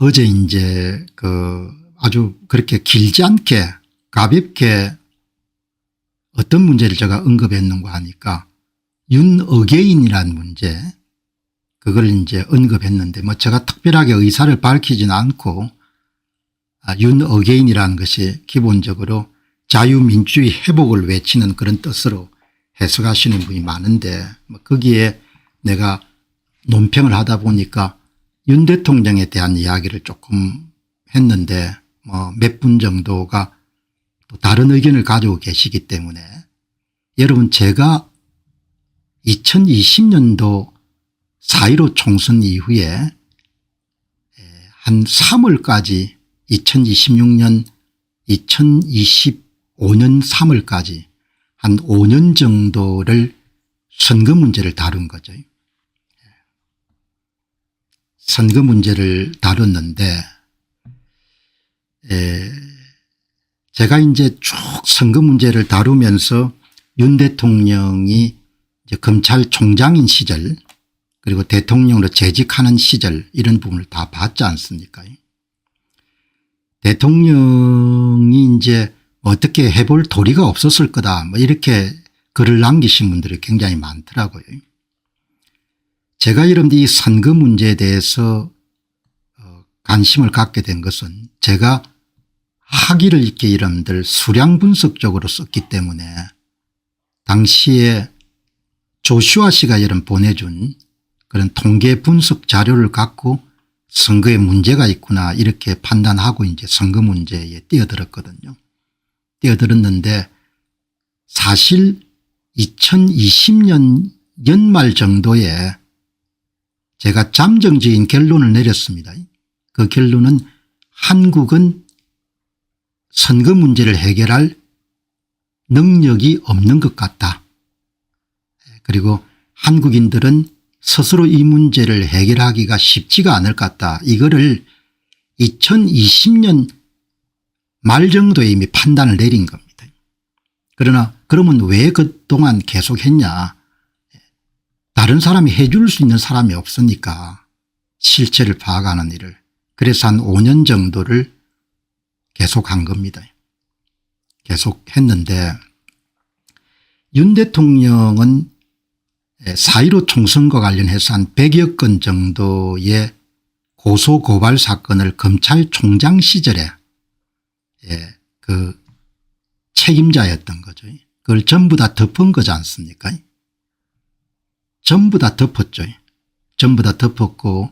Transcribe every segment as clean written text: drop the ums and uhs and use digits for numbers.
어제 이제 아주 그렇게 길지 않게 가볍게 어떤 문제를 제가 언급했는가 하니까 윤어게인이라는 문제, 그걸 이제 언급했는데 뭐 제가 특별하게 의사를 밝히지는 않고 윤어게인이라는 것이 기본적으로 자유민주주의 회복을 외치는 그런 뜻으로 해석하시는 분이 많은데 뭐 거기에 내가 논평을 하다 보니까 윤 대통령에 대한 이야기를 조금 했는데 뭐 몇 분 정도가 또 다른 의견을 가지고 계시기 때문에 여러분, 제가 2020년도 4.15 총선 이후에 한 3월까지 2026년 2025년 3월까지 한 5년 정도를 선거 문제를 다룬 거죠. 선거 문제를 다뤘는데 제가 이제 쭉 선거 문제를 다루면서 윤 대통령이 이제 검찰총장인 시절 그리고 대통령으로 재직하는 시절 이런 부분을 다 봤지 않습니까? 대통령이 이제 어떻게 해볼 도리가 없었을 거다 뭐 이렇게 글을 남기신 분들이 굉장히 많더라고요. 제가 여러분들 이 선거 문제에 대해서 관심을 갖게 된 것은 제가 학위를 이렇게 여러분들 수량 분석적으로 썼기 때문에 당시에 조슈아 씨가 여러분 보내준 그런 통계 분석 자료를 갖고 선거에 문제가 있구나 이렇게 판단하고 이제 선거 문제에 뛰어들었거든요. 뛰어들었는데 사실 2020년 연말 정도에 제가 잠정적인 결론을 내렸습니다. 그 결론은 한국은 선거 문제를 해결할 능력이 없는 것 같다. 그리고 한국인들은 스스로 이 문제를 해결하기가 쉽지가 않을 것 같다. 이거를 2020년 말 정도에 이미 판단을 내린 겁니다. 그러나 그러면 왜 그동안 계속했냐. 다른 사람이 해줄 수 있는 사람이 없으니까 실체를 파악하는 일을. 그래서 한 5년 정도를 계속한 겁니다. 계속했는데 윤 대통령은 4.15 총선과 관련해서 한 100여 건 정도의 고소고발 사건을 검찰총장 시절에 그 책임자였던 거죠. 그걸 전부 다 덮은 거지 않습니까? 전부 다 덮었죠. 전부 다 덮었고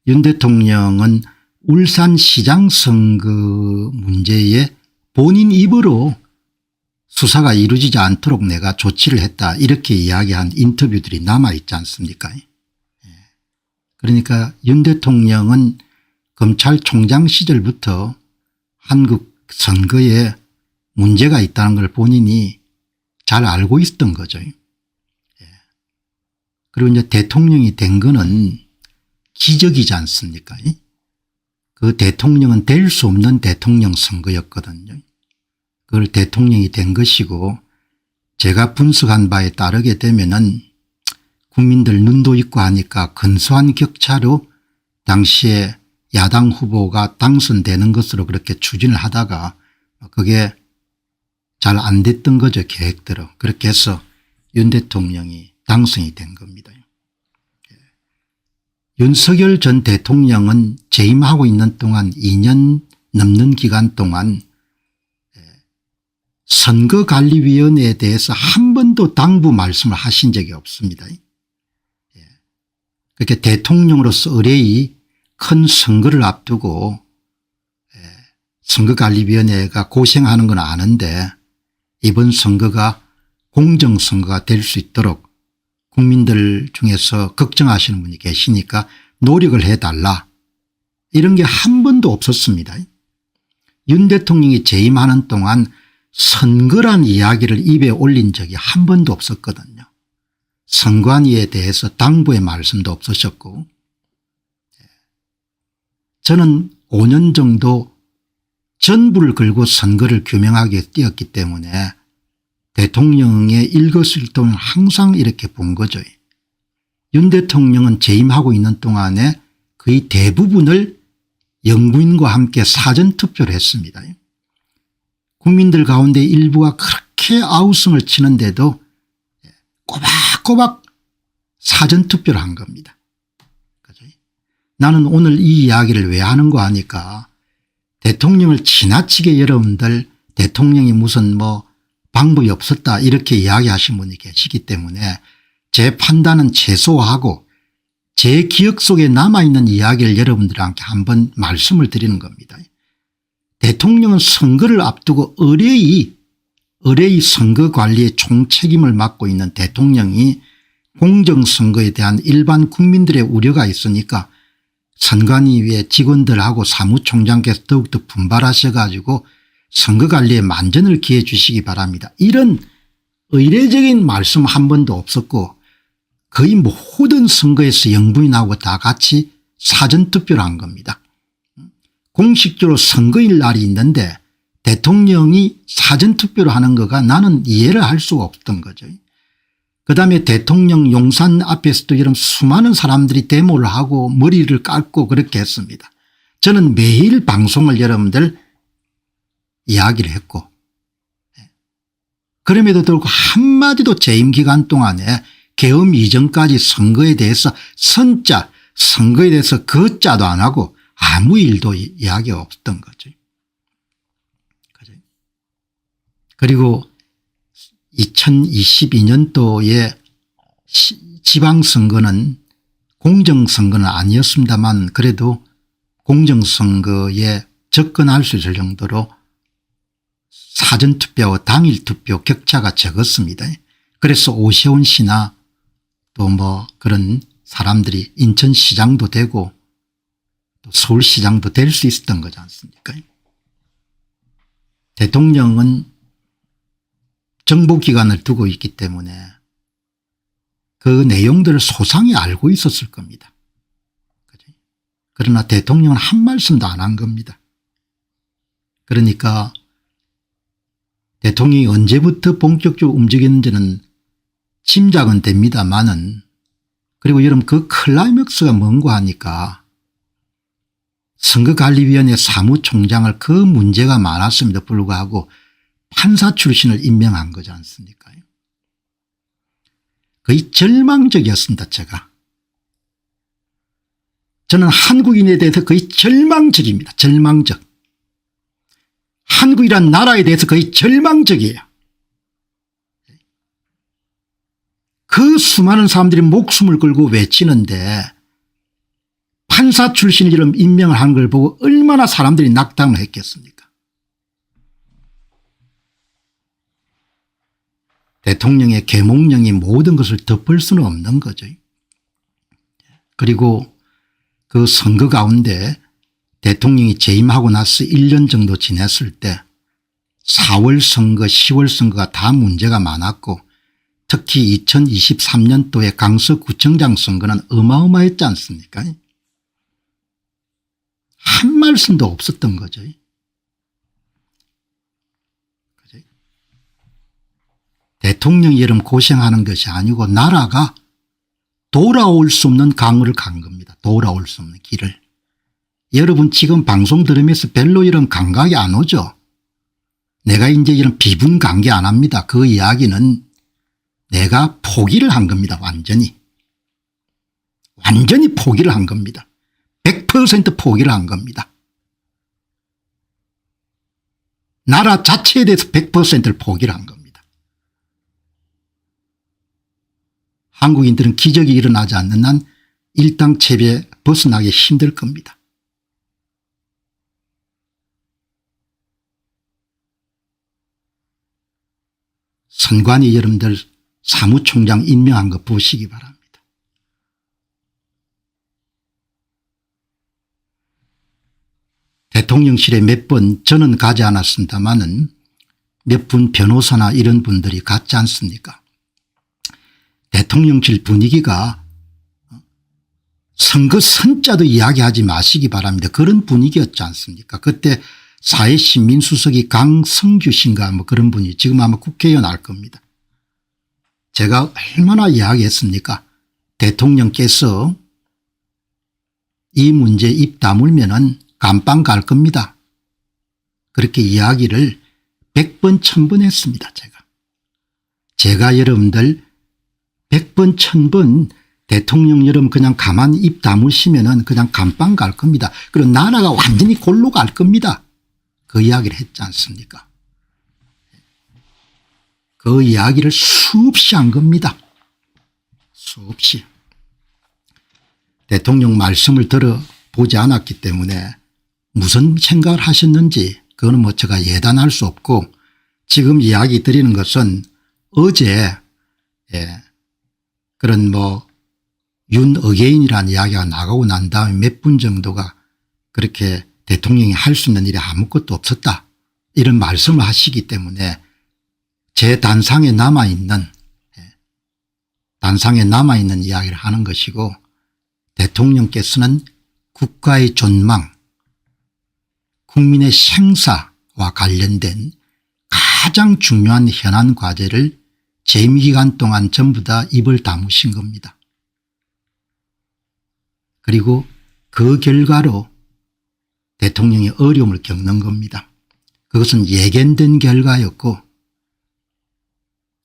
윤 대통령은 울산시장 선거 문제에 본인 입으로 수사가 이루어지지 않도록 내가 조치를 했다 이렇게 이야기한 인터뷰들이 남아있지 않습니까? 그러니까 윤 대통령은 검찰총장 시절부터 한국 선거에 문제가 있다는 걸 본인이 잘 알고 있었던 거죠. 그리고 이제 대통령이 된 거는 기적이지 않습니까? 그 대통령은 될 수 없는 대통령 선거였거든요. 그걸 대통령이 된 것이고 제가 분석한 바에 따르게 되면은 국민들 눈도 있고 하니까 근소한 격차로 당시에 야당 후보가 당선되는 것으로 그렇게 추진을 하다가 그게 잘 안 됐던 거죠. 계획대로. 그렇게 해서 윤 대통령이 당선이 된 겁니다. 윤석열 전 대통령은 재임하고 있는 동안 2년 넘는 기간 동안 선거관리위원회에 대해서 한 번도 당부 말씀을 하신 적이 없습니다. 그렇게 대통령으로서 의뢰의 큰 선거를 앞두고 선거관리위원회가 고생하는 건 아는데 이번 선거가 공정선거가 될 수 있도록 국민들 중에서 걱정하시는 분이 계시니까 노력을 해달라 이런 게 한 번도 없었습니다. 윤 대통령이 재임하는 동안 선거란 이야기를 입에 올린 적이 한 번도 없었거든요. 선관위에 대해서 당부의 말씀도 없으셨고 저는 5년 정도 전부를 걸고 선거를 규명하기 위해 뛰었기 때문에 대통령의 일거수일투족을 항상 이렇게 본 거죠. 윤 대통령은 재임하고 있는 동안에 거의 대부분을 영부인과 함께 사전투표를 했습니다. 국민들 가운데 일부가 그렇게 아우성을 치는데도 꼬박꼬박 사전투표를 한 겁니다. 그죠? 나는 오늘 이 이야기를 왜 하는가 하니까 대통령을 지나치게 여러분들 대통령이 무슨 뭐 방법이 없었다 이렇게 이야기하신 분이 계시기 때문에 제 판단은 최소화하고 제 기억 속에 남아있는 이야기를 여러분들한테 한번 말씀을 드리는 겁니다. 대통령은 선거를 앞두고 의뢰의 선거 관리의 총책임을 맡고 있는 대통령이 공정선거에 대한 일반 국민들의 우려가 있으니까 선관위의 직원들하고 사무총장께서 더욱더 분발하셔가지고 선거관리에 만전을 기해 주시기 바랍니다. 이런 의례적인 말씀 한 번도 없었고 거의 모든 선거에서 영부인하고 다 같이 사전투표를 한 겁니다. 공식적으로 선거일 날이 있는데 대통령이 사전투표를 하는 거가 나는 이해를 할 수가 없던 거죠. 그다음에 대통령 용산 앞에서도 이런 수많은 사람들이 데모를 하고 머리를 깎고 그렇게 했습니다. 저는 매일 방송을 여러분들 이야기를 했고 그럼에도 불구하고 한마디도 재임 기간 동안에 계엄 이전까지 선거에 대해서 선자 선거에 대해서 거자도 안 하고 아무 일도 이야기가 없던 거죠. 그리고 2022년도에 지방선거는 공정선거는 아니었습니다만 그래도 공정선거에 접근할 수 있을 정도로 사전투표와 당일투표 격차가 적었습니다. 그래서 오세훈 씨나 또 뭐 그런 사람들이 인천시장도 되고 또 서울시장도 될 수 있었던 거지 않습니까? 대통령은 정보기관을 두고 있기 때문에 그 내용들을 소상히 알고 있었을 겁니다. 그러나 대통령은 한 말씀도 안 한 겁니다. 그러니까 대통령이 언제부터 본격적으로 움직였는지는 짐작은 됩니다만은 그리고 여러분 그 클라이맥스가 뭔가 하니까 선거관리위원회 사무총장을 그 문제가 많았음에도 불구하고 판사 출신을 임명한 거지 않습니까? 거의 절망적이었습니다. 저는 한국인에 대해서 거의 절망적입니다. 절망적. 한국이란 나라에 대해서 거의 절망적이에요. 그 수많은 사람들이 목숨을 걸고 외치는데 판사 출신을 이런 임명을 한 걸 보고 얼마나 사람들이 낙담을 했겠습니까? 대통령의 계몽령이 모든 것을 덮을 수는 없는 거죠. 그리고 그 선거 가운데 대통령이 재임하고 나서 1년 정도 지냈을 때 4월 선거 10월 선거가 다 문제가 많았고 특히 2023년도에 강서구청장 선거는 어마어마했지 않습니까? 한 말씀도 없었던 거죠. 대통령이 이름 고생하는 것이 아니고 나라가 돌아올 수 없는 강을 간 겁니다. 돌아올 수 없는 길을. 여러분 지금 방송 들으면서 별로 이런 감각이 안 오죠. 내가 이제 이런 비분 관계 안 합니다. 그 이야기는 내가 포기를 한 겁니다. 완전히 포기를 한 겁니다. 100% 포기를 한 겁니다. 나라 자체에 대해서 100%를 포기를 한 겁니다. 한국인들은 기적이 일어나지 않는 한 일당체배에 벗어나기 힘들 겁니다. 선관위 여러분들 사무총장 임명한 거 보시기 바랍니다. 대통령실에 몇 번 저는 가지 않았습니다마는 몇 분 변호사나 이런 분들이 갔지 않습니까? 대통령실 분위기가 선거 선자도 이야기하지 마시기 바랍니다. 그런 분위기였지 않습니까? 그때 사회신민수석이 강성규 씨인가 뭐 그런 분이 지금 아마 국회의원 할 겁니다. 제가 얼마나 이야기했습니까? 대통령께서 이 문제에 입 다물면은 감방 갈 겁니다. 그렇게 이야기를 100번 1000번 했습니다. 제가 여러분들 100번 1000번 대통령 여러분 그냥 가만히 입 다무시면은 그냥 감방 갈 겁니다. 그리고 나라가 완전히 골로 갈 겁니다. 그 이야기를 했지 않습니까? 그 이야기를 수없이 한 겁니다. 수없이. 대통령 말씀을 들어보지 않았기 때문에 무슨 생각을 하셨는지 그거는 뭐 제가 예단할 수 없고, 지금 이야기 드리는 것은 어제 그런 뭐 윤어게인이라는 이야기가 나가고 난 다음에 몇 분 정도가 그렇게 대통령이 할 수 있는 일이 아무것도 없었다 이런 말씀을 하시기 때문에 제 단상에 남아있는 이야기를 하는 것이고, 대통령께서는 국가의 존망, 국민의 생사와 관련된 가장 중요한 현안 과제를 재임기간 동안 전부 다 입을 다무신 겁니다. 그리고 그 결과로 대통령이 어려움을 겪는 겁니다. 그것은 예견된 결과였고,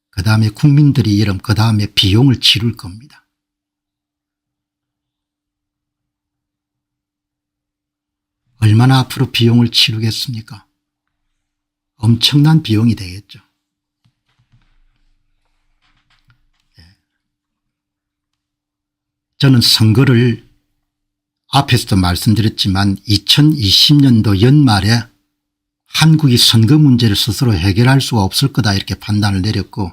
그다음에 국민들이 그다음에 비용을 치를 겁니다. 얼마나 앞으로 비용을 치르겠습니까? 엄청난 비용이 되겠죠. 저는 선거를 앞에서도 말씀드렸지만 2020년도 연말에 한국이 선거 문제를 스스로 해결할 수가 없을 거다 이렇게 판단을 내렸고,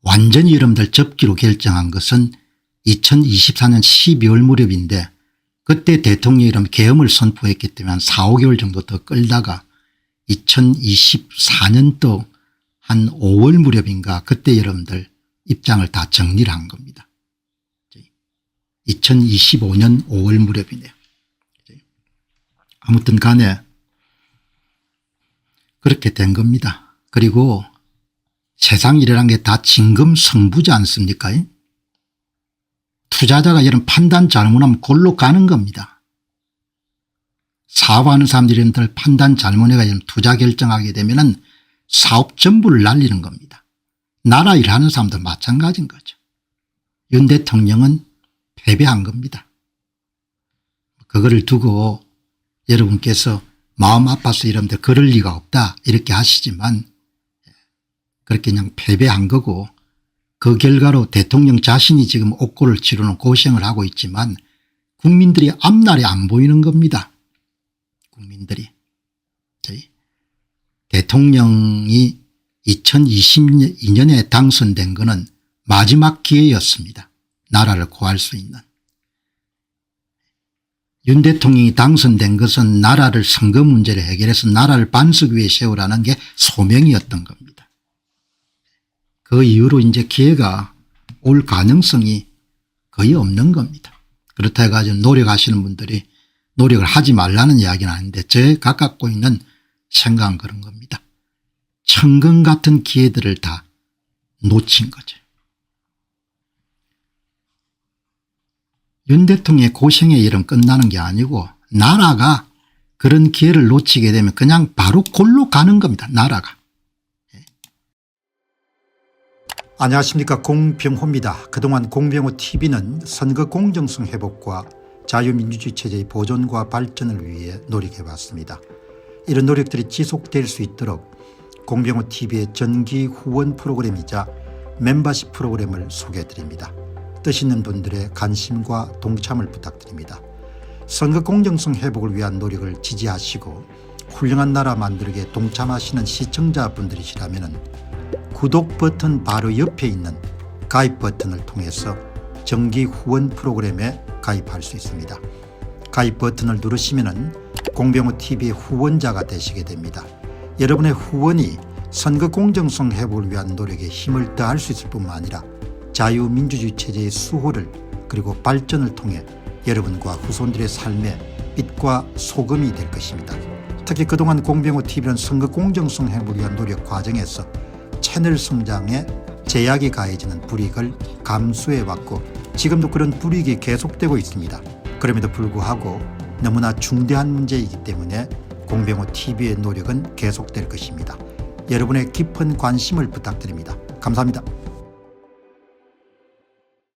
완전히 여러분들 접기로 결정한 것은 2024년 12월 무렵인데, 그때 대통령이 계엄을 선포했기 때문에 한 4, 5개월 정도 더 끌다가 2024년도 한 5월 무렵인가 그때 여러분들 입장을 다 정리를 한 겁니다. 2025년 5월 무렵이네요. 아무튼 간에 그렇게 된 겁니다. 그리고 세상 일이라는 게 다 진검성부지 않습니까? 투자자가 이런 판단 잘못하면 골로 가는 겁니다. 사업하는 사람들이 판단 잘못해가 투자 결정하게 되면 사업 전부를 날리는 겁니다. 나라 일하는 사람도 마찬가지인 거죠. 윤 대통령은 패배한 겁니다. 그거를 두고 여러분께서 마음 아파서 여러분들 그럴 리가 없다 이렇게 하시지만, 그렇게 그냥 패배한 거고, 그 결과로 대통령 자신이 지금 옥고를 치르는 고생을 하고 있지만 국민들이 앞날이 안 보이는 겁니다. 국민들이. 대통령이 2022년에 당선된 거는 마지막 기회였습니다. 나라를 구할 수 있는. 윤 대통령이 당선된 것은 나라를 선거 문제를 해결해서 나라를 반석 위에 세우라는 게 소명이었던 겁니다. 그 이후로 이제 기회가 올 가능성이 거의 없는 겁니다. 그렇다 해가지고 노력하시는 분들이 노력을 하지 말라는 이야기는 아닌데, 제가 갖고 있는 생각은 그런 겁니다. 천금 같은 기회들을 다 놓친 거죠. 윤 대통령의 고생의 일은 끝나는 게 아니고, 나라가 그런 기회를 놓치게 되면 그냥 바로 골로 가는 겁니다. 나라가. 안녕하십니까, 공병호입니다. 그동안 공병호TV는 선거 공정성 회복과 자유민주주의 체제의 보존과 발전을 위해 노력해왔습니다. 이런 노력들이 지속될 수 있도록 공병호TV의 정기 후원 프로그램이자 멤버십 프로그램을 소개해드립니다. 뜻 있는 분들의 관심과 동참을 부탁드립니다. 선거 공정성 회복을 위한 노력을 지지하시고 훌륭한 나라 만들기에 동참하시는 시청자분들이시라면 구독 버튼 바로 옆에 있는 가입 버튼을 통해서 정기 후원 프로그램에 가입할 수 있습니다. 가입 버튼을 누르시면 공병호TV의 후원자가 되시게 됩니다. 여러분의 후원이 선거 공정성 회복을 위한 노력에 힘을 더할 수 있을 뿐만 아니라 자유민주주의 체제의 수호를 그리고 발전을 통해 여러분과 후손들의 삶에 빛과 소금이 될 것입니다. 특히 그동안 공병호TV는 선거 공정성 회복을 위한 노력 과정에서 채널 성장에 제약이 가해지는 불이익을 감수해왔고 지금도 그런 불이익이 계속되고 있습니다. 그럼에도 불구하고 너무나 중대한 문제이기 때문에 공병호 TV의 노력은 계속될 것입니다. 여러분의 깊은 관심을 부탁드립니다. 감사합니다.